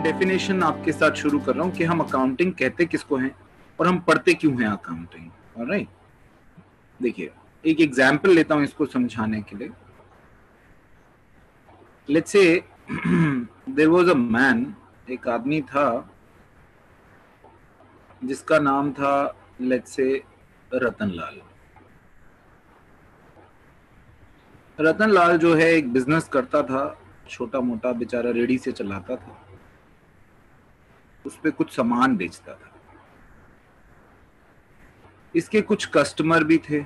Definition आपके साथ शुरू कर रहा हूं कि हम अकाउंटिंग कहते किसको हैं और हम पढ़ते क्यों हैं अकाउंटिंग। ऑलराइट, देखिए एक एग्जांपल लेता हूं इसको समझाने के लिए। Let's say there was a man, एक आदमी था जिसका नाम था लेट्स से रतनलाल। रतनलाल जो है एक बिजनेस करता था, छोटा मोटा, बेचारा रेडी से चलाता था, उस पे कुछ सामान बेचता था। इसके कुछ कस्टमर भी थे,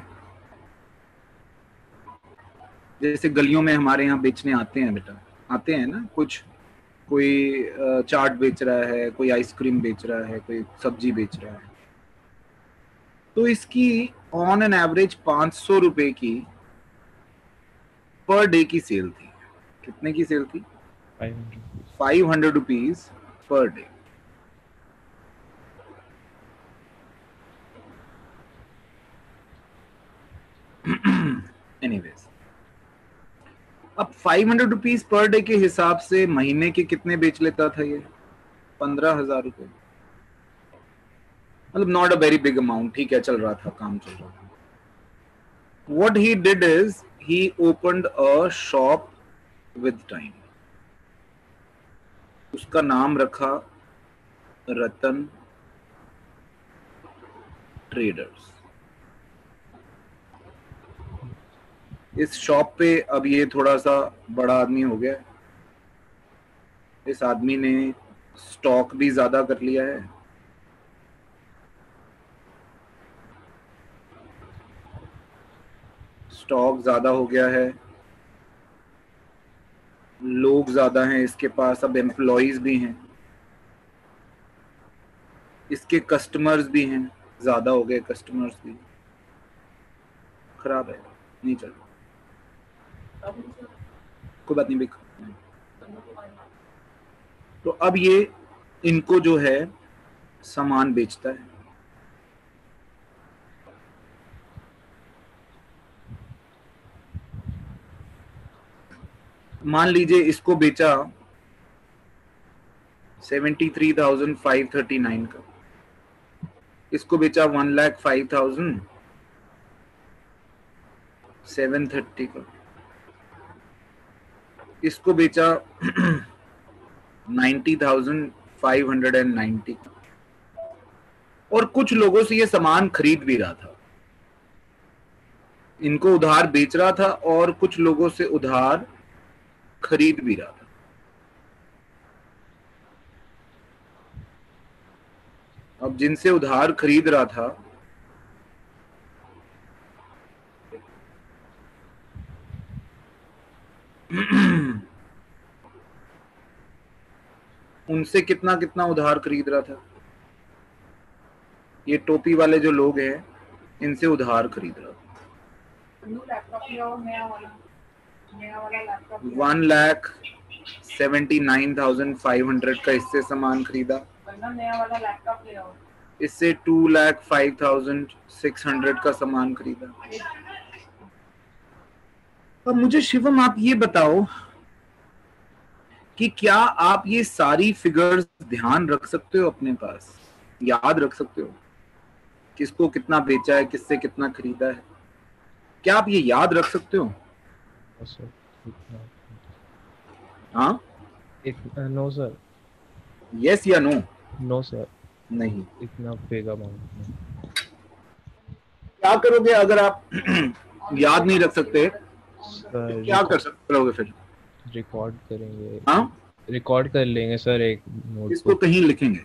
जैसे गलियों में हमारे यहाँ बेचने आते हैं बेटा, आते हैं ना, कुछ कोई चाट बेच रहा है, कोई आइसक्रीम बेच रहा है, कोई सब्जी बेच रहा है। तो इसकी ऑन एन एवरेज 500 रुपए की पर डे की सेल थी। कितने की सेल थी? 500 रुपीज पर डे। एनीवेज, अब 500 रुपीज पर डे के हिसाब से महीने के कितने बेच लेता था ये? 15,000 रुपए। मतलब not a very big amount, ठीक है, चल रहा था, काम चल रहा था। What he did is he opened a shop with time. उसका नाम रखा रतन ट्रेडर्स। इस शॉप पे अब ये थोड़ा सा बड़ा आदमी हो गया, इस आदमी ने स्टॉक भी ज्यादा कर लिया है, स्टॉक ज्यादा हो गया है, लोग ज्यादा हैं इसके पास, अब एम्प्लॉइज भी हैं, इसके कस्टमर्स भी हैं, ज्यादा हो गए कस्टमर्स भी। खराब है, नहीं चल रहा, कोई बात नहीं बिक। तो अब ये इनको जो है सामान बेचता है। मान लीजिए इसको बेचा 73,539 का, इसको बेचा 1,05,730 का, इसको बेचा 90,590 का, और कुछ लोगों से ये सामान खरीद भी रहा था। इनको उधार बेच रहा था और कुछ लोगों से उधार खरीद भी रहा था। अब जिनसे उधार खरीद रहा था उनसे कितना कितना उधार खरीद रहा था? ये टोपी वाले जो लोग हैं इनसे उधार खरीद रहा था। 1,79,500 का इससे सामान खरीदा, इससे 2,05,600 का सामान खरीदा। अब मुझे शिवम आप ये बताओ कि क्या आप ये सारी फिगर्स ध्यान रख सकते हो, अपने पास याद रख सकते हो, किसको कितना बेचा है, किससे कितना खरीदा है? क्या आप ये याद रख सकते हो? हाँ, नो सर। यस या नो? नो सर, नहीं। इतना बिग अमाउंट। क्या करोगे अगर आप याद नहीं रख सकते? तो क्या कर सकते फिर? रिकॉर्ड करेंगे। हाँ, रिकॉर्ड कर लेंगे सर, एक नोटबुक, इसको कहीं लिखेंगे,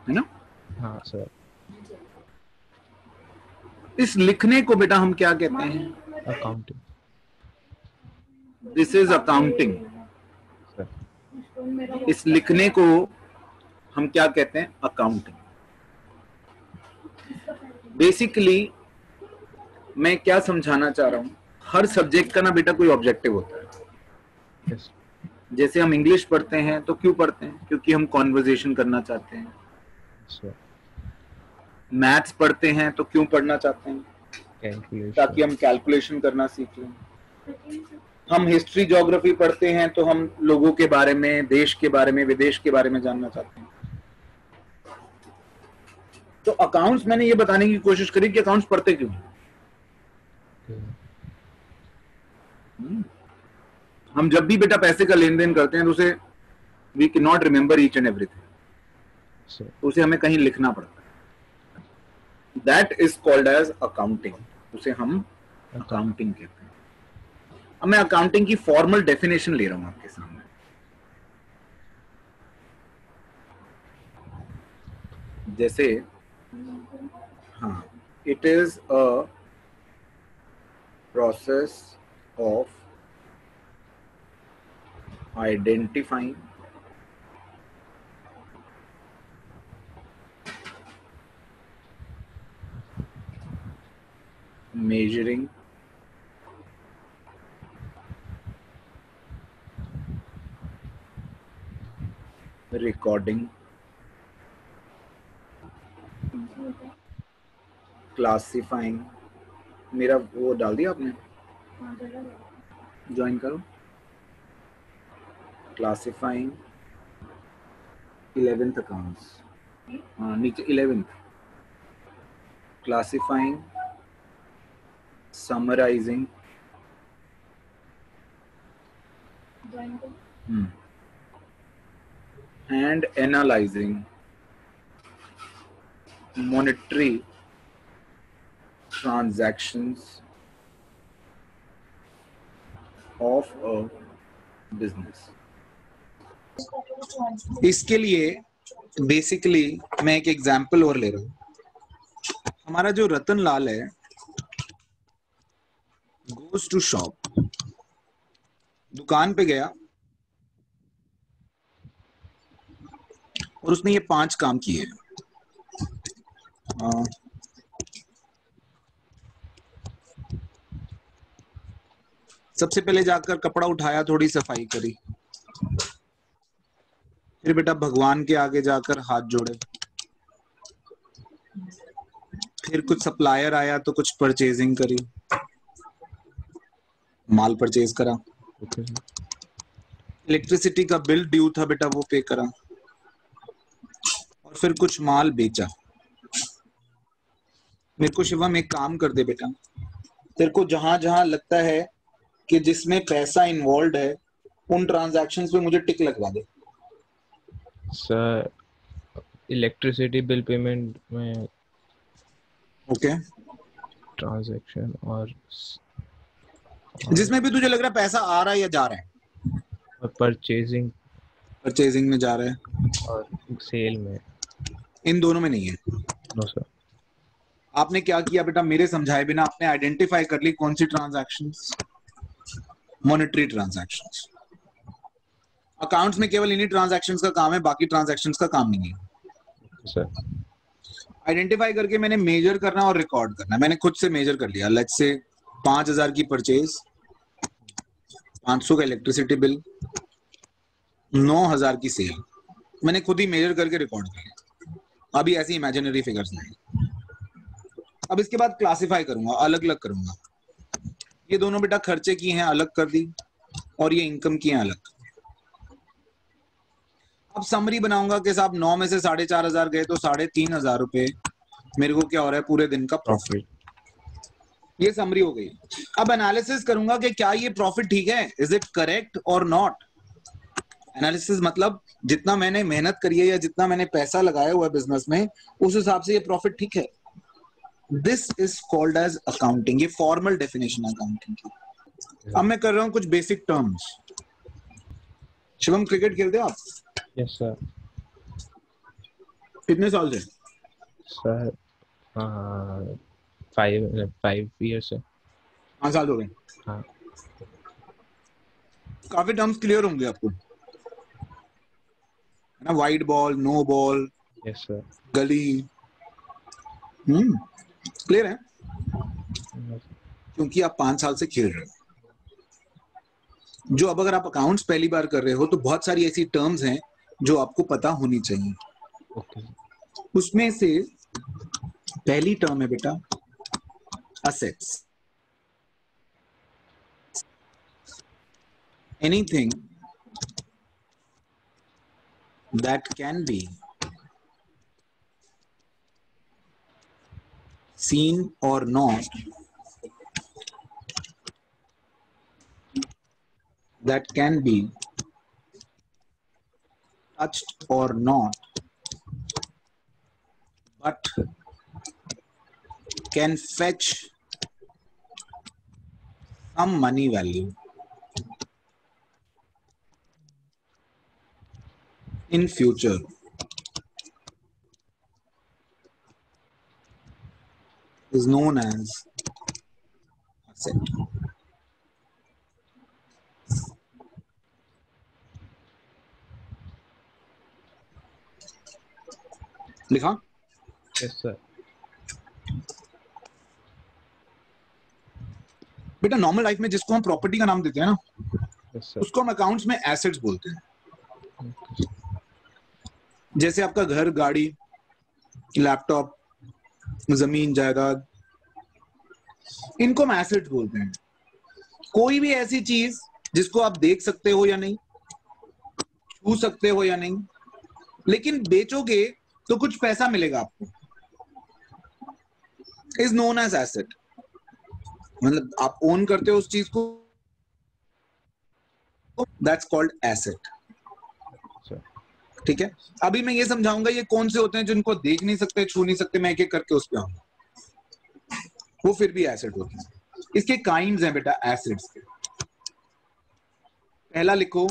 है ना? हाँ सर। इस लिखने को बेटा हम क्या कहते हैं? अकाउंटिंग। This is accounting. इस लिखने को हम क्या कहते हैं? अकाउंटिंग। बेसिकली मैं क्या समझाना चाह रहा हूं, हर सब्जेक्ट का ना बेटा कोई ऑब्जेक्टिव होता है। yes. जैसे हम इंग्लिश पढ़ते हैं तो क्यों पढ़ते हैं? क्योंकि हम कॉन्वर्सेशन करना चाहते हैं। yes, मैथ्स पढ़ते हैं तो क्यों पढ़ना चाहते हैं? ताकि हम कैलकुलेशन करना सीख लें। हम हिस्ट्री ज्योग्राफी पढ़ते हैं तो हम लोगों के बारे में, देश के बारे में, विदेश के बारे में जानना चाहते हैं। तो अकाउंट्स मैंने ये बताने की कोशिश करी कि अकाउंट्स पढ़ते क्यों हैं। हम जब भी बेटा पैसे का लेन देन करते हैं तो उसे we can not remember each and everything, उसे हमें कहीं लिखना पड़ता है। That is called as accounting, उसे हम अकाउंटिंग कहते हैं। अब मैं अकाउंटिंग की फॉर्मल डेफिनेशन ले रहा हूं आपके सामने। जैसे हाँ, it is a process of identifying, measuring, recording, classifying, मेरा वो डाल दिया आपने, ज्वाइन करो, classifying 11th accounts, हाँ नीचे 11th, classifying, summarizing, and analyzing monetary transactions of a business। इसके लिए बेसिकली मैं एक एग्जांपल और ले रहा हूं। हमारा जो रतन लाल है गोज टू शॉप, दुकान पे गया और उसने ये 5 काम किए। सबसे पहले जाकर कपड़ा उठाया, थोड़ी सफाई करी, फिर बेटा भगवान के आगे जाकर हाथ जोड़े, फिर कुछ सप्लायर आया तो कुछ परचेजिंग करी, माल परचेज करा, इलेक्ट्रिसिटी का बिल ड्यू था बेटा वो पे करा, और फिर कुछ माल बेचा। मेरे को शिवम एक काम कर दे बेटा, तेरे को जहां जहां लगता है कि जिसमें पैसा इन्वॉल्व है उन ट्रांजैक्शंस पे मुझे टिक लगवा दे। सर इलेक्ट्रिसिटी बिल पेमेंट में ओके, ट्रांजैक्शन और जिसमें भी तुझे लग रहा है पैसा आ रहा है या जा रहा है। परचेजिंग में जा रहा है और सेल में, इन दोनों में नहीं है। No sir. आपने क्या किया बेटा, मेरे समझाए बिना आपने आइडेंटिफाई कर ली कौन सी ट्रांजैक्शंस, मॉनेटरी ट्रांजैक्शंस। अकाउंट्स में केवल इन्हीं ट्रांजैक्शंस का काम है, बाकी ट्रांजैक्शंस का काम नहीं है सर। आइडेंटिफाई करके मैंने मेजर करना और रिकॉर्ड करना। मैंने खुद से मेजर कर लिया, लेट्स से 5000 की परचेज, 500 का इलेक्ट्रिसिटी बिल, 9000 की सेल, मैंने खुद ही मेजर करके रिकॉर्ड कर लिया। अभी ऐसी इमेजिनरी फिगर्स नहीं। अब इसके बाद क्लासिफाई करूंगा, अलग अलग करूंगा। ये दोनों बेटा खर्चे की हैं, अलग कर दी, और ये इनकम की हैं, अलग। अब समरी बनाऊंगा कि साहब 9 में से 4500 गए तो 3500 रुपए मेरे को क्या हो रहा है पूरे दिन का प्रॉफिट। ये समरी हो गई। अब एनालिसिस करूंगा कि क्या ये प्रॉफिट ठीक है, इज इट करेक्ट और नॉट। एनालिसिस मतलब जितना मैंने मेहनत करी है या जितना मैंने पैसा लगाया हुआ है बिजनेस में, उस हिसाब से ये प्रॉफिट ठीक है। This is called as accounting. ये फॉर्मल डेफिनेशन है अकाउंटिंग की। अब मैं कर रहा हूं कुछ बेसिक टर्म्स। शिवम क्रिकेट खेलते हो आप? Yes sir. कितने साल से? सर 5 ईयर से। 5 साल हो गए। हाँ। काफी टर्म्स क्लियर होंगे आपको, है ना? Wide ball, no ball, yes sir. Gully, clear है क्योंकि आप 5 साल से खेल रहे हो। जो अब अगर आप अकाउंट्स पहली बार कर रहे हो तो बहुत सारी ऐसी टर्म्स हैं जो आपको पता होनी चाहिए। ओके। उसमें से पहली टर्म है बेटा assets. anything that can be seen or not, that can be touched or not, but can fetch some money value in future is known as asset. लिखा? Yes, sir. बेटा नॉर्मल लाइफ में जिसको हम property का नाम देते हैं ना, Yes, sir. उसको हम अकाउंट्स में एसेट्स बोलते हैं. Okay. जैसे आपका घर, गाड़ी, लैपटॉप, जमीन, जायदाद, इनको हम एसेट्स बोलते हैं. कोई भी ऐसी चीज जिसको आप देख सकते हो या नहीं, छू सकते हो या नहीं, लेकिन बेचोगे तो कुछ पैसा मिलेगा आपको, इज नोन एज एसेट. मतलब आप ओन करते हो उस चीज को, दैट्स कॉल्ड एसेट. Sir. ठीक है. अभी मैं ये समझाऊंगा ये कौन से होते हैं जिनको देख नहीं सकते, छू नहीं सकते, मैं एक एक करके उस पे आऊंगा, वो फिर भी एसेट होते हैं. इसके काइंड्स हैं बेटा एसेट्स के. पहला लिखो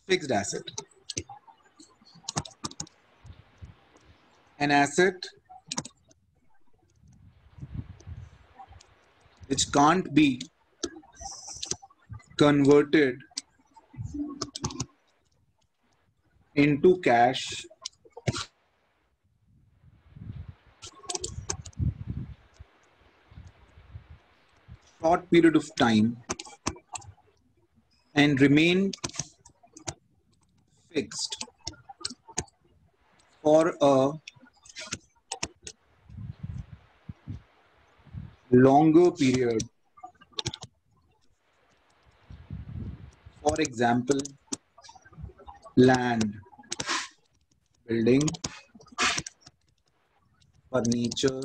fixed asset. An asset which can't be converted into cash short period of time and remain fixed for a longer period. For example, land, building, furniture,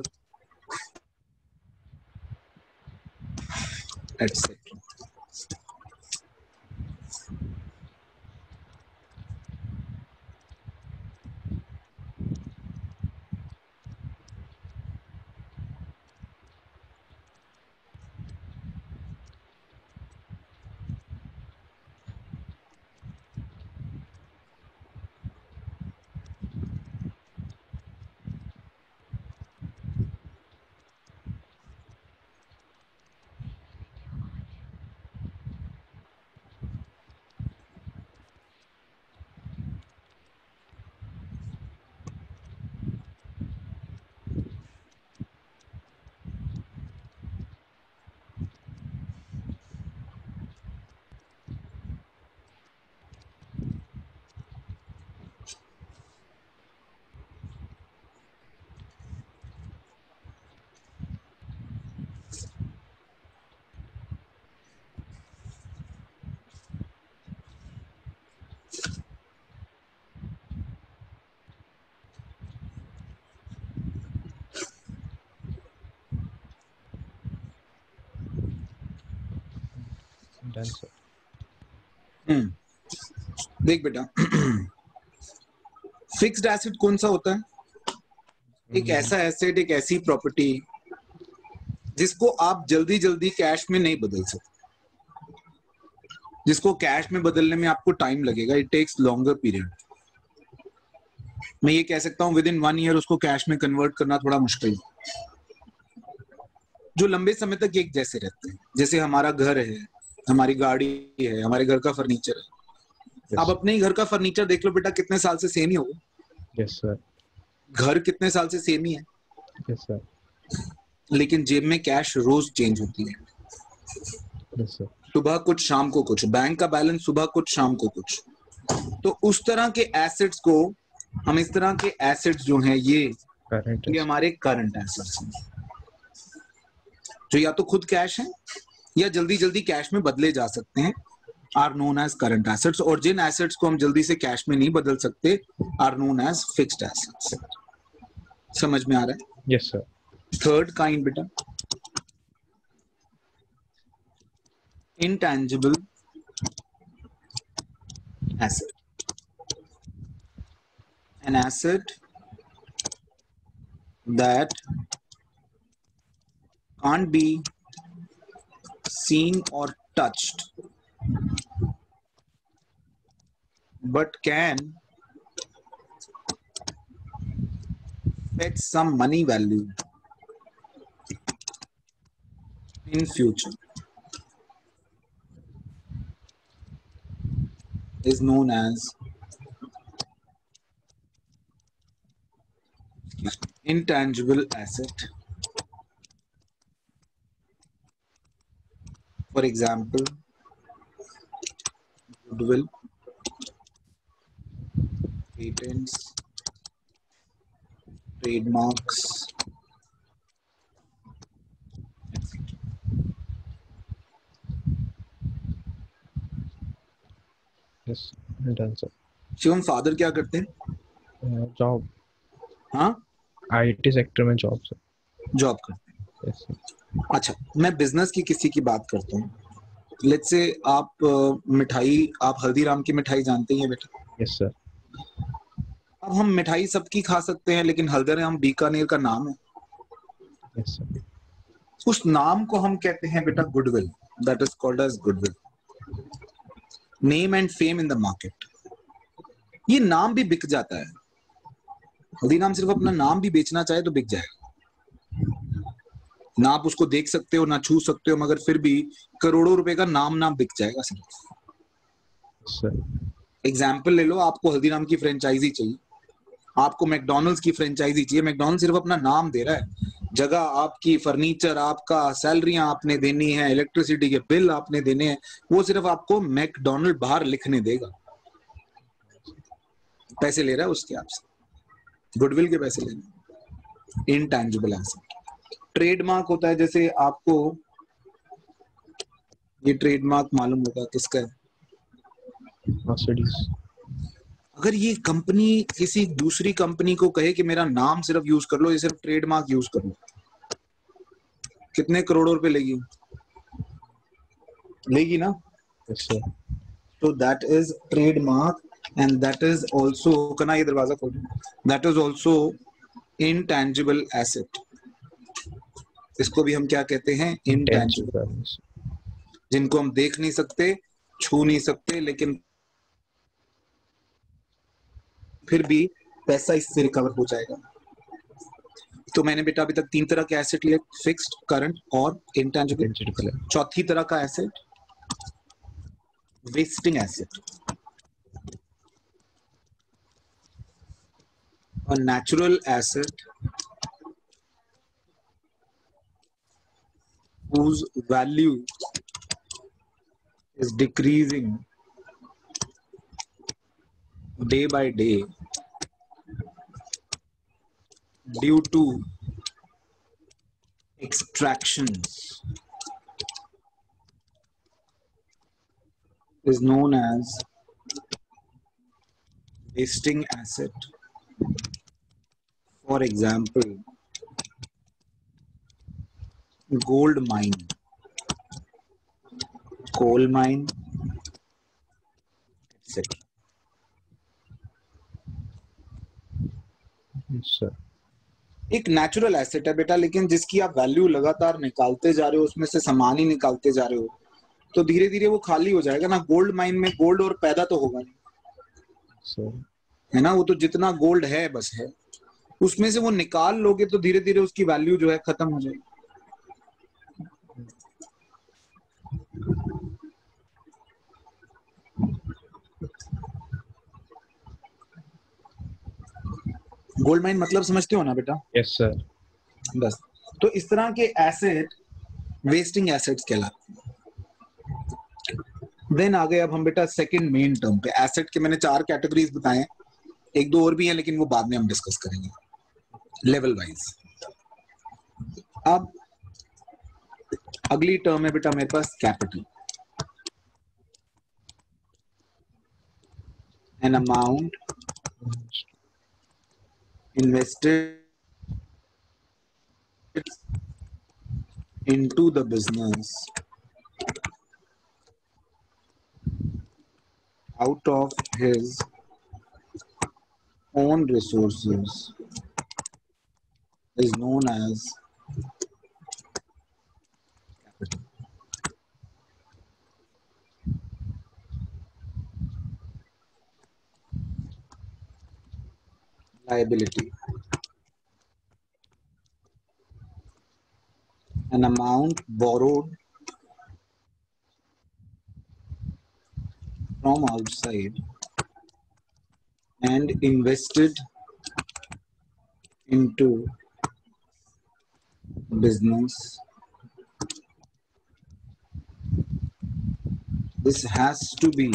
etc. Done, sir. देख बेटा, fixed asset कौन सा होता है? एक ऐसा asset, एक ऐसी प्रॉपर्टी जिसको आप जल्दी जल्दी कैश में नहीं बदल सकते, जिसको कैश में बदलने में आपको टाइम लगेगा. It takes longer period. मैं ये कह सकता हूं विद इन 1 ईयर उसको कैश में कन्वर्ट करना थोड़ा मुश्किल है. जो लंबे समय तक एक जैसे रहते हैं, जैसे हमारा घर है, हमारी गाड़ी है, हमारे घर का फर्नीचर है. Yes. आप अपने ही घर का फर्नीचर देख लो बेटा, कितने साल से सेम ही होगा. Yes, sir. घर कितने साल से सेम ही है, Yes, sir. लेकिन जेब में कैश रोज चेंज होती है. Yes, sir. सुबह कुछ, शाम को कुछ. बैंक का बैलेंस सुबह कुछ, शाम को कुछ. तो उस तरह के एसेट्स को हम, इस तरह के एसेट्स जो हैं ये Current. ये हमारे करंट एसेट्स हैं, जो या तो खुद कैश हैं या जल्दी जल्दी कैश में बदले जा सकते हैं. Are known as current assets, और जिन एसेट्स को हम जल्दी से कैश में नहीं बदल सकते are known as fixed assets. समझ में आ रहा है? Yes sir. थर्ड काइंड बेटा intangible asset, an asset that can't be seen or touched but can fetch some money value in future is known as intangible asset. For example, goodwill, patents, trademarks, yes done sir. Shivam father क्या करते हैं? Job, हाँ IT sector में job sir. Job करते हैं। Yes sir. अच्छा, मैं business की किसी की बात करता हूँ। लेट्स से आप मिठाई, आप हल्दीराम की मिठाई जानते हैं बेटा? Yes sir. अब हम मिठाई सबकी खा सकते हैं, लेकिन हल्दीराम बीकानेर का नाम है। Yes sir. उस नाम को हम कहते हैं बेटा goodwill, that is called as goodwill, name and fame in the market. ये नाम भी बिक जाता है। हल्दीराम सिर्फ अपना नाम भी बेचना चाहे तो बिक जाएगा। ना आप उसको देख सकते हो ना छू सकते हो, मगर फिर भी करोड़ों रुपए का नाम बिक जाएगा सिर्फ। सर एग्जाम्पल ले लो, आपको हल्दीराम की फ्रेंचाइजी चाहिए, आपको मैकडॉनल्ड्स की फ्रेंचाइजी चाहिए। मैकडॉनल्ड्स सिर्फ अपना नाम दे रहा है, जगह आपकी, फर्नीचर आपका, सैलरियां आपने देनी है, इलेक्ट्रिसिटी के बिल आपने देने हैं, वो सिर्फ आपको मैकडॉनल्ड बाहर लिखने देगा। पैसे ले रहा है उसके आपसे, गुडविल के पैसे ले रहा है। Intangible asset. ट्रेडमार्क होता है, जैसे आपको ये ट्रेडमार्क मालूम होगा किसका है? मर्सिडीज। अगर ये कंपनी किसी दूसरी कंपनी को कहे कि मेरा नाम सिर्फ यूज कर लो, ये सिर्फ ट्रेडमार्क यूज कर लो, कितने करोड़ों रुपए लेगी? लेगी ना? Yes sir. तो that is trademark and that is also, कना ये दरवाजा खोल, that is also intangible asset. इसको भी हम क्या कहते हैं? इनटैंजिबल, जिनको हम देख नहीं सकते, छू नहीं सकते, लेकिन फिर भी पैसा इससे रिकवर हो जाएगा। तो मैंने बेटा अभी तक 3 तरह के एसेट लिए, फिक्स्ड, करंट और इंटेंजिबल। चौथी तरह का asset wasting asset, a natural asset whose value is decreasing day by day due to extractions is known as wasting asset. For example, gold mine, coal mine, etc. Sir एक natural asset है बेटा, लेकिन जिसकी आप value लगातार निकालते जा रहे हो, उसमें से सामान ही निकालते जा रहे हो, तो धीरे धीरे वो खाली हो जाएगा ना। गोल्ड माइन में गोल्ड और पैदा तो होगा नहीं सर। है ना, वो तो जितना गोल्ड है बस है, उसमें से वो निकाल लोगे तो धीरे धीरे उसकी वैल्यू जो है खत्म हो जाएगी। गोल्ड माइन मतलब समझते हो ना बेटा? Yes sir. बस, तो इस तरह के एसेट वेस्टिंग एसेट्स कहलाते हैं। देन आ गए अब हम बेटा सेकंड मेन टर्म पे। एसेट के मैंने 4 कैटेगरीज बताए, एक दो और भी हैं, लेकिन वो बाद में हम डिस्कस करेंगे लेवल वाइज। अब अगली टर्म है बेटा मेरे पास capital. an amount invested into the business out of his own resources is known as capital. Liability. An amount borrowed from outside and invested into business. This has to be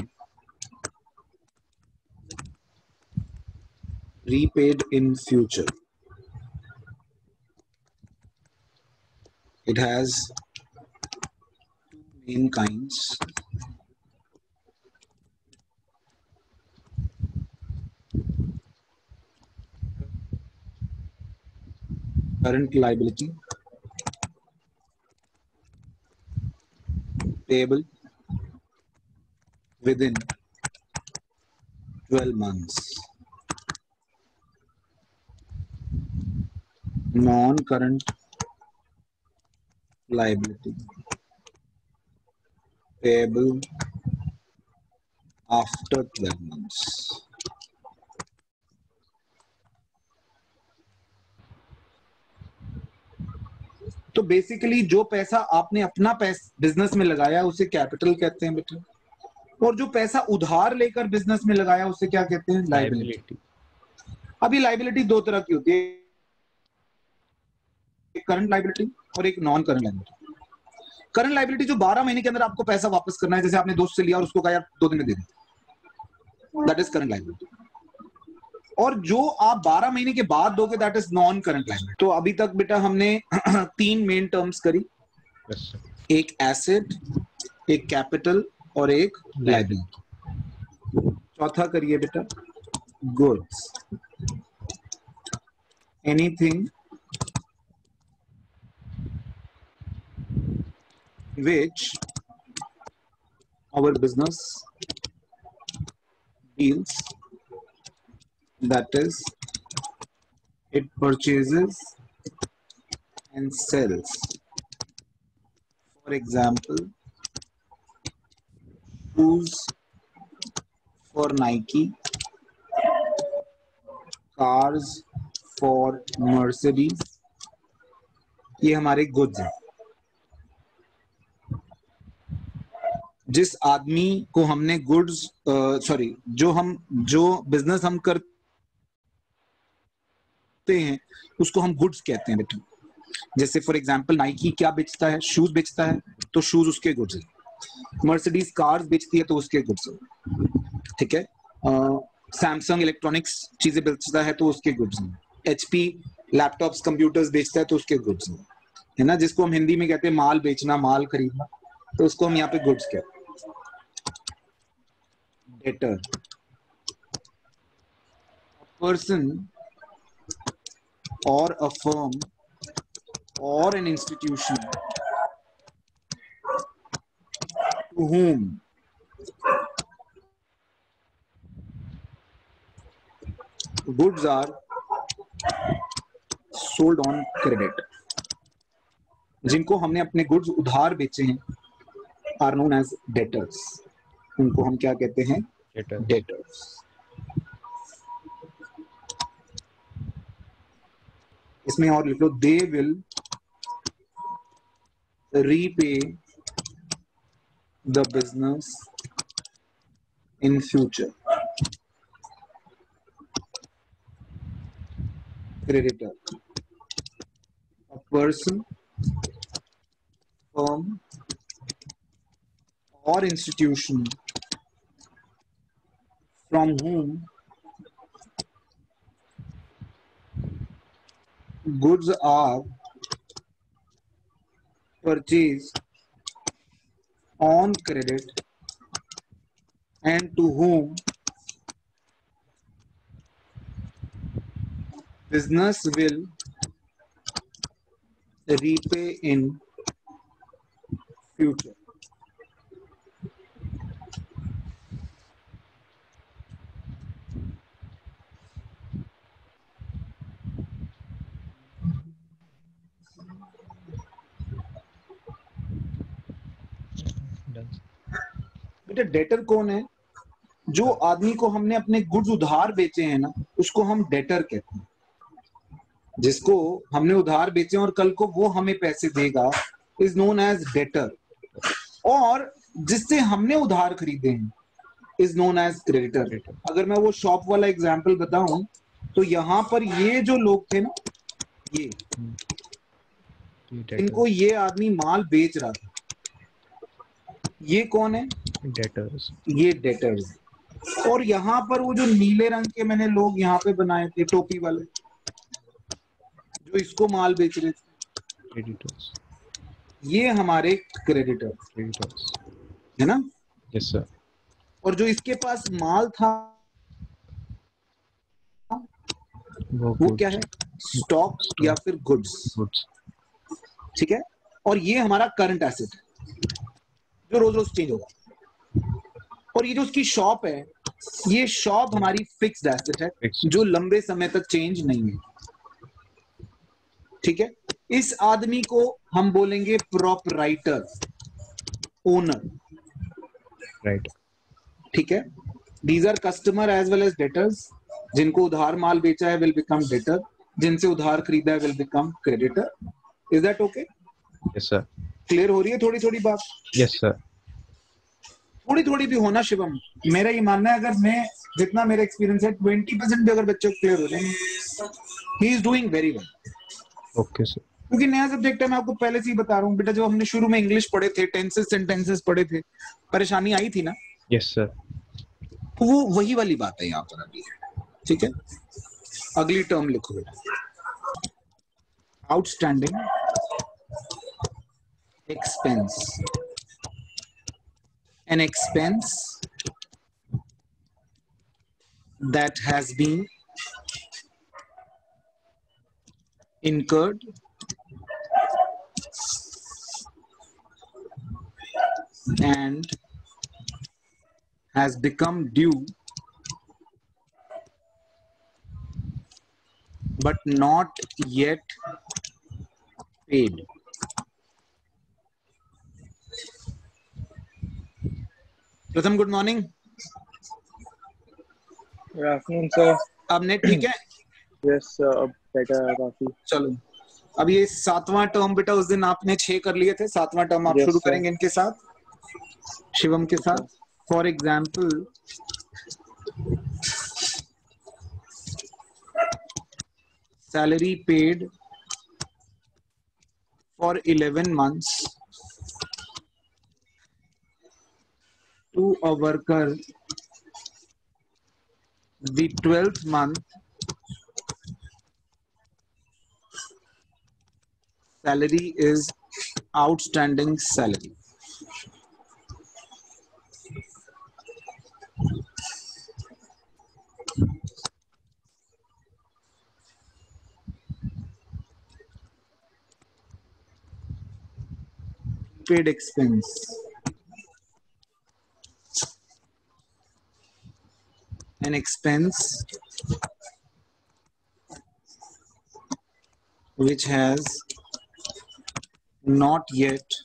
repaid in future. It has two main kinds. Current liability, payable within 12 months. Non-current liability, payable after 12 months. तो basically जो पैसा आपने अपना business में लगाया उसे capital कहते हैं बेटा, और जो पैसा उधार लेकर बिजनेस में लगाया उसे क्या कहते हैं? लायबिलिटी। अभी लायबिलिटी दो तरह की होती है, एक करंट लायबिलिटी और एक non current liability. Current liability जो 12 महीने के अंदर आपको पैसा वापस करना है, जैसे आपने दोस्त से लिया और उसको कहा यार 2 दिन में दे दे, दैट इज करंट लायबिलिटी। और जो आप 12 महीने के बाद दोगे that is non current liability. तो अभी तक बेटा हमने 3 मेन टर्म्स करी, एक एसेट, एक कैपिटल और एक लायबिलिटी। चौथा करिए बेटा, goods, anything which our business deals, that is it purchases and sells. For example, shoes for Nike, cars for Mercedes, ये हमारे गुड्स हैं। जिस आदमी को हमने गुड्स जो बिजनेस हम करते हैं उसको हम गुड्स कहते हैं बेटा। जैसे फॉर एग्जांपल नाइकी क्या बेचता है? शूज बेचता है, तो शूज उसके गुड्स है। मर्सिडीज कार्स बेचती है तो उसके गुड्स है, ठीक है। सैमसंग इलेक्ट्रॉनिक्स चीजें बेचता है तो उसके गुड्स हैं। एचपी लैपटॉप्स कंप्यूटर्स बेचता है तो उसके गुड्स हैं, है ना। जिसको हम हिंदी में कहते हैं माल बेचना, माल खरीदना, तो उसको हम यहाँ पे गुड्स कहते हैं। Debtor, a person or a firm or an institution to whom goods are sold on credit, जिनको हमने अपने गुड्स उधार बेचे हैं, are known as debtors। उनको हम क्या कहते हैं? डेटर्स। इसमें और लिख लो, they will repay the business in future. Creditor, a person, firm or institution from whom goods are purchased on credit and to whom business will repay in future. Done. बेटा डेटर कौन है? जो आदमी को हमने अपने गुड्स उधार बेचे हैं ना, उसको हम डेटर कहते हैं। जिसको हमने उधार बेचे और कल को वो हमें पैसे देगा इज नोन एज डेटर। और जिससे हमने उधार खरीदे हैं इज नोन एज क्रेडिटर। अगर मैं वो शॉप वाला एग्जांपल बताऊं तो यहाँ पर ये जो लोग थे ना, ये इनको ये आदमी माल बेच रहा था, ये कौन है? डेटर्स। ये डेटर्स। और यहाँ पर वो जो नीले रंग के मैंने लोग यहाँ पे बनाए थे टोपी वाले, जो इसको माल बेच रहे थे, क्रेडिटर्स। ये हमारे क्रेडिटर्स है ना? Yes sir. और जो इसके पास माल था वो क्या है? स्टॉक या फिर गुड्स। ठीक है। और ये हमारा करंट एसेट है जो रोज रोज चेंज होगा। और ये जो उसकी शॉप है, ये शॉप हमारी फिक्स्ड एसेट है जो लंबे समय तक चेंज नहीं है। ठीक है। इस आदमी को हम बोलेंगे प्रोपराइटर, ओनर। राइट। ठीक है। These are customer as well as debtors. जिनको उधार माल बेचा है विल बिकम डेटर, जिनसे उधार खरीदा है will become creditor. Is that okay? Yes sir. Clear हो रही है थोड़ी थोड़ी बात? Yes sir. थोड़ी थोड़ी भी होना शिवम, मेरा ये मानना है, अगर मैं जितना मेरा एक्सपीरियंस है 20% भी अगर बच्चों को क्लियर हो जाए, he is doing very well. Okay sir. क्योंकि नया सब्जेक्ट है, मैं आपको पहले से ही बता रहा हूँ बेटा। जब हमने शुरू में इंग्लिश पढ़े थे, टेंसेस सेंटेंसेस पढ़े थे, परेशानी आई थी ना? Yes sir. तो वो वही वाली बात है यहाँ पर अभी। ठीक है। अगली टर्म लिखो बेटा, outstanding expense. An expense that has been incurred and has become due but not yet paid. प्रथम good morning. Good afternoon sir. अब नेट ठीक है? यस सर, अब बेटर है काफी। चलो, अब ये 7वां टर्म बेटा, उस दिन आपने 6 कर लिए थे, 7वां टर्म आप Yes, शुरू sir. करेंगे इनके साथ, शिवम के साथ। For example, salary paid for 11 months to a worker the 12th month salary is outstanding salary. Paid expense. An expense which has not yet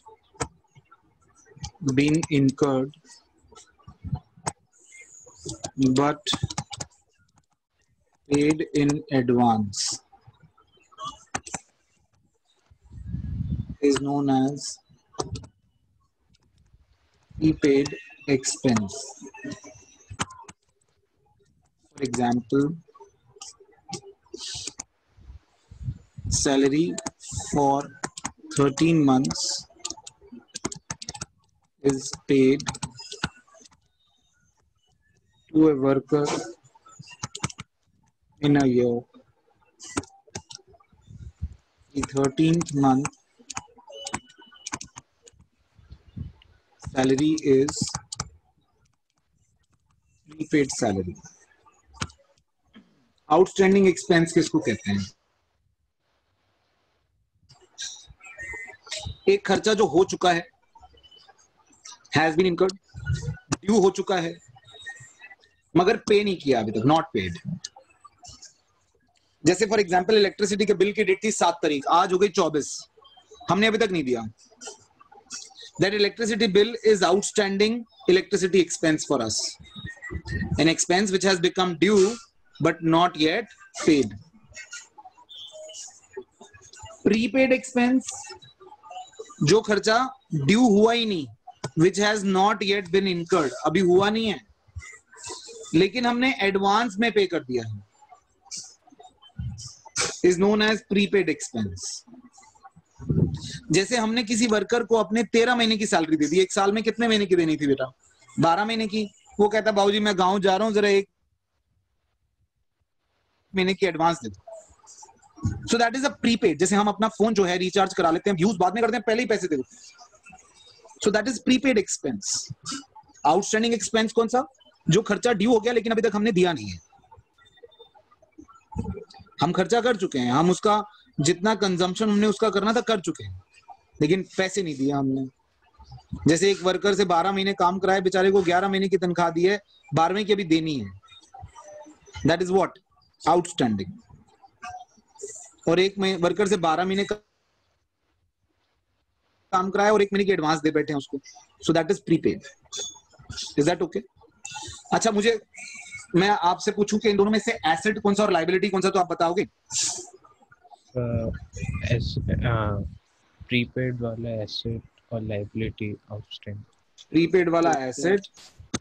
been incurred but paid in advance is known as prepaid expense. For example, salary for 13 months is paid to a worker in a year. The 13th month salary is prepaid salary. Outstanding expense किसको कहते हैं? एक खर्चा जो हो चुका है, has been incurred, due हो चुका है मगर पे नहीं किया अभी तक, नॉट पेड। जैसे फॉर एग्जांपल इलेक्ट्रिसिटी के बिल की डेट थी 7 तारीख, आज हो गई 24, हमने अभी तक नहीं दिया। That electricity bill is outstanding electricity expense for us, an expense which has become due but not yet paid. Prepaid expense, जो खर्चा ड्यू हुआ ही नहीं, which has not yet been incurred, अभी हुआ नहीं है लेकिन हमने एडवांस में पे कर दिया है, is known as prepaid expense. जैसे हमने किसी वर्कर को अपने 13 महीने की सैलरी दे दी, एक साल में कितने महीने की देनी थी बेटा? 12 महीने की। वो कहता बाबूजी मैं गांव जा रहा हूं, जरा 1 महीने की एडवांस दे दो। So that is a prepaid. जैसे हम अपना फोन जो है रिचार्ज करा लेते हैं, यूज बाद में करते हैं, पहले ही पैसे दे दो। So that is prepaid expense. Outstanding expense कौन सा? जो खर्चा ड्यू हो गया लेकिन अभी तक हमने दिया नहीं है। हम खर्चा कर चुके हैं, हम उसका जितना कंजम्पशन हमने उसका करना था कर चुके हैं, लेकिन पैसे नहीं दिया हमने। जैसे एक वर्कर से 12 महीने काम कराए, बेचारे को 11 महीने की तनख्वाह दी है, 12वें की अभी देनी है। That is what? आउटस्टैंडिंग। और एक वर्कर से 12 महीने काम कराया और 1 महीने की एडवांस दे बैठे हैं उसको, so that is prepaid. Is that okay? अच्छा, मैं आपसे पूछूं कि इन दोनों में से एसेट कौन सा और लायबिलिटी कौन सा, तो आप बताओगे? प्रीपेड वाला एसेट और लायबिलिटी आउटस्टैंडिंग। प्रीपेड वाला एसेट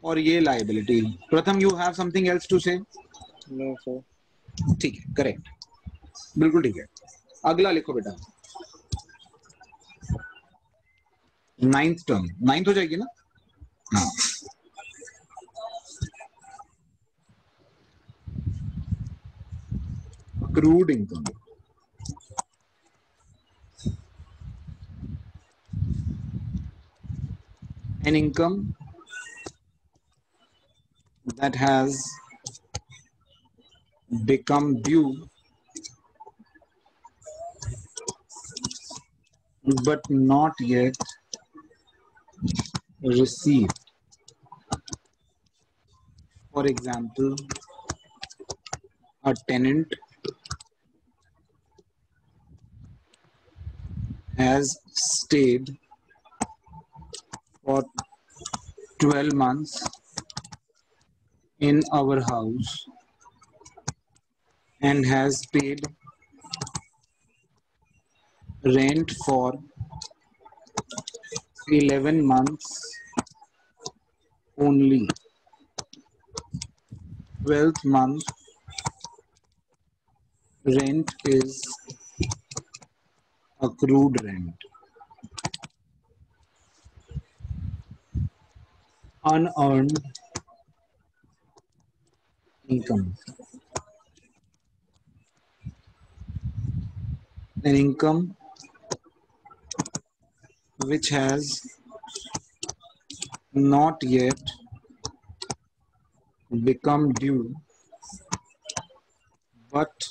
और ये liability. Pratham, you have something else to say? No sir. ठीक है, करेक्ट, बिल्कुल ठीक है। अगला लिखो बेटा। 9th टर्म, 9th हो जाएगी ना? हाँ। accrued income. An income that has become due but not yet received. For example, a tenant has stayed for 12 months in our house and has paid rent for 11 months only. 12th month rent is accrued rent. Unearned income. An income which has not yet become due but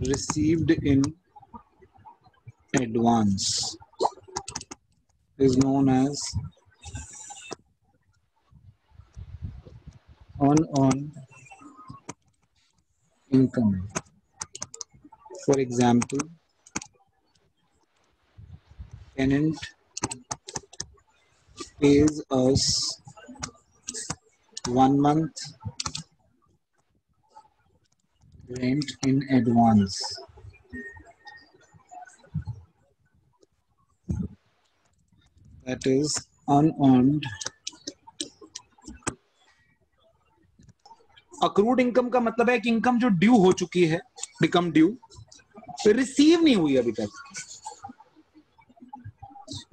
received in advance is known as unearned income. For example, tenant pays us 1 month rent in advance. That is unearned. Accrued income का मतलब है कि income जो due हो चुकी है, become due, receive नहीं हुई अभी तक।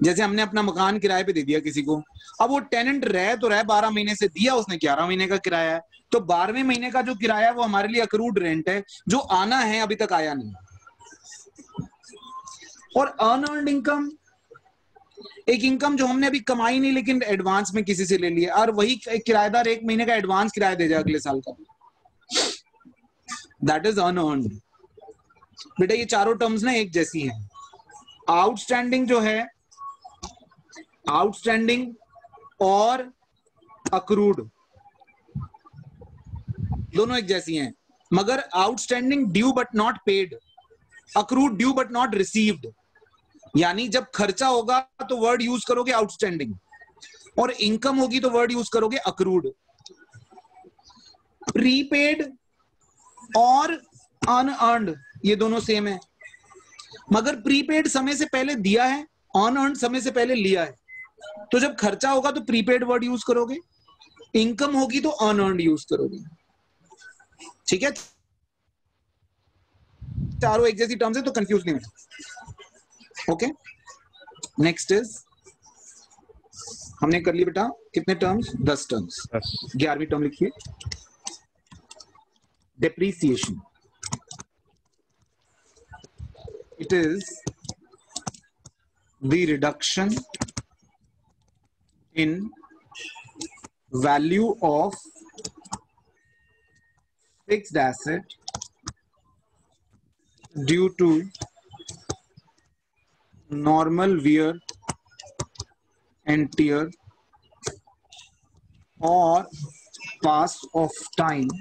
जैसे हमने अपना मकान किराए पे दे दिया किसी को, अब वो टेनेंट रह तो रह 12 महीने से, दिया उसने 11 महीने का किराया है, तो 12वें महीने का जो किराया है वो हमारे लिए अक्रूड रेंट है, जो आना है अभी तक आया नहीं। और अनअर्न्ड इनकम, एक इनकम जो हमने अभी कमाई नहीं लेकिन एडवांस में किसी से ले लिया, और वही किराएदार 1 महीने का एडवांस किराया दे जाए अगले साल का, दैट इज अनअर्न्ड। बेटा ये चारों टर्म्स ना एक जैसी हैं। आउटस्टैंडिंग जो है, आउटस्टैंडिंग और अक्रूड दोनों एक जैसी हैं, मगर outstanding due but not paid, accrued due but not received. यानी जब खर्चा होगा तो वर्ड यूज करोगे आउटस्टैंडिंग, और इनकम होगी तो वर्ड यूज करोगे अक्रूड। प्रीपेड और अनअर्न्ड ये दोनों सेम है, मगर प्रीपेड समय से पहले दिया है, अनअर्न्ड समय से पहले लिया है। तो जब खर्चा होगा तो प्रीपेड वर्ड यूज करोगे, इनकम होगी तो अनअर्न्ड यूज करोगे। ठीक है, चारों एक जैसी टर्म्स है तो कंफ्यूज नहीं होना। ओके, नेक्स्ट इज, हमने कर ली बेटा कितने टर्म्स, 10 टर्म्स। 11वीं टर्म लिखिए, depreciation. It is the reduction in value of fixed asset due to normal wear and tear or pass of time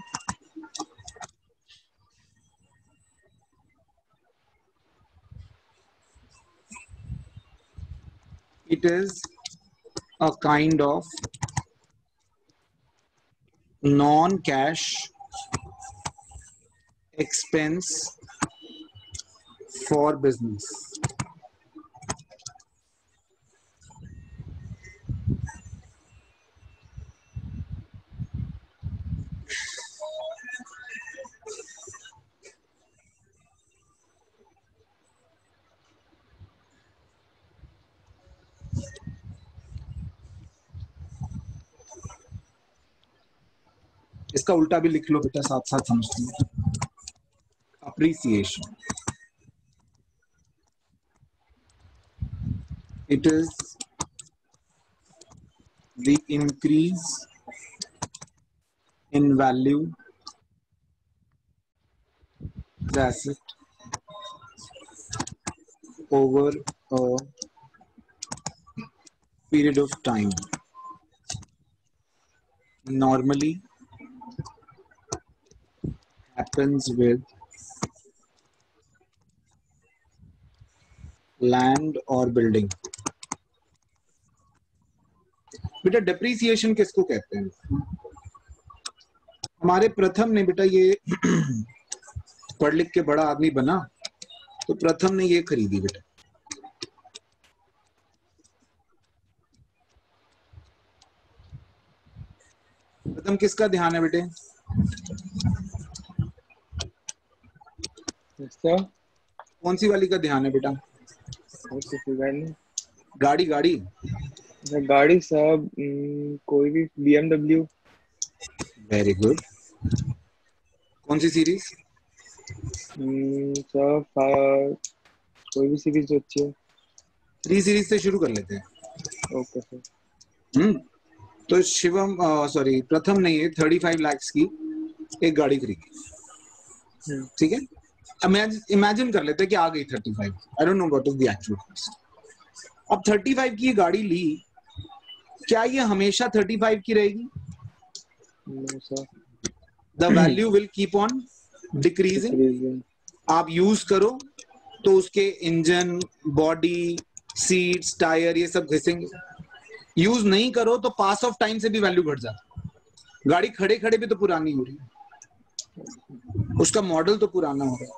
it is a kind of non-cash expense for business. इसका उल्टा भी लिख लो बेटा, साथ साथ समझते हैं। Appreciation, it is the increase in value of the asset over a period of time. Normally happens with land or building. बेटा डेप्रीसिएशन किसको कहते हैं? हमारे प्रथम ने बेटा ये पढ़ लिख के बड़ा आदमी बना, तो प्रथम ने ये खरीदी बेटा। प्रथम किसका ध्यान है बेटे? कौन सी वाली का ध्यान है बेटा? गाड़ी गाड़ी गाड़ी साहब, कोई भी BMW। Very good. कौन सी सीरीज? साहब कोई भी सीरीज जो अच्छी है। 3 सीरीज से शुरू कर लेते हैं। Okay sir. तो शिवम सॉरी प्रथम ने ये 35 लाख की एक गाड़ी खरीदी। ठीक है, इमेजिन कर लेते हैं कि आ गई 35। I don't know what is the actual cost. अब 35 की ये गाड़ी ली, क्या ये हमेशा 35 की रहेगी? The value will keep on decreasing. आप यूज करो तो उसके इंजन, बॉडी, सीट्स, टायर ये सब घिसेंगे। यूज नहीं करो तो पास ऑफ टाइम से भी वैल्यू घट जाती। गाड़ी खड़े खड़े भी तो पुरानी हो रही है, उसका मॉडल तो पुराना हो रहा है।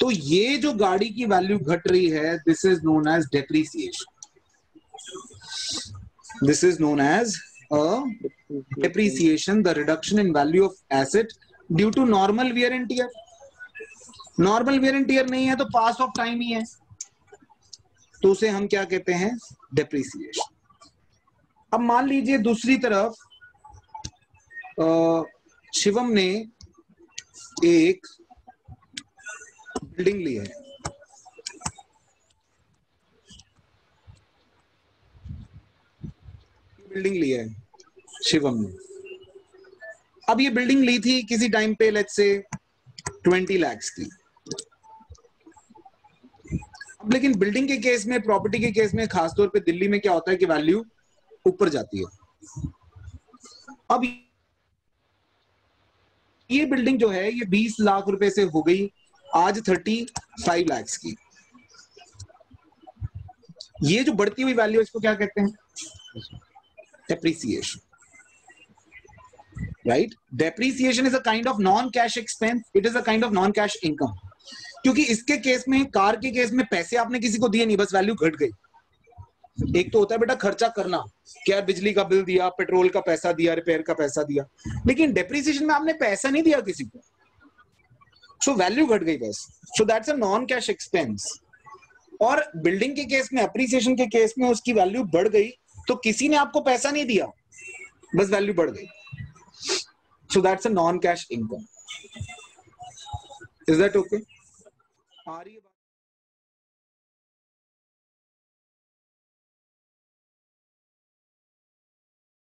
तो ये जो गाड़ी की वैल्यू घट रही है, this is known as depreciation. This is known as depreciation, the reduction in value of asset due to normal wear and tear. Normal wear and tear नहीं है तो pass of time ही है, तो उसे हम क्या कहते हैं? depreciation. अब मान लीजिए दूसरी तरफ शिवम ने एक बिल्डिंग ली है। बिल्डिंग ली है शिवम ने। अब ये बिल्डिंग ली थी किसी टाइम पे, लेट्स से 20 lakhs की। अब लेकिन बिल्डिंग के केस में, प्रॉपर्टी के केस में, खासतौर पे दिल्ली में क्या होता है कि वैल्यू ऊपर जाती है। अब ये बिल्डिंग जो है ये 20 लाख रुपए से हो गई आज 35 lakhs की। ये जो बढ़ती हुई वैल्यू, इसको क्या कहते हैं? Depreciation, right? Depreciation is a kind of non cash expense, it is a kind of non cash income. क्योंकि इसके केस में, कार के केस में, पैसे आपने किसी को दिए नहीं, बस वैल्यू घट गई। एक तो होता है बेटा खर्चा करना, क्या बिजली का बिल दिया, पेट्रोल का पैसा दिया, रिपेयर का पैसा दिया, लेकिन डेप्रिसिएशन में आपने पैसा नहीं दिया किसी को, सो वैल्यू घट गई बस। सो that's a non cash expense. और बिल्डिंग के केस में, अप्रिसिएशन के केस में उसकी वैल्यू बढ़ गई तो किसी ने आपको पैसा नहीं दिया, बस वैल्यू बढ़ गई। So that's a non cash income. Is that okay? आ रही है?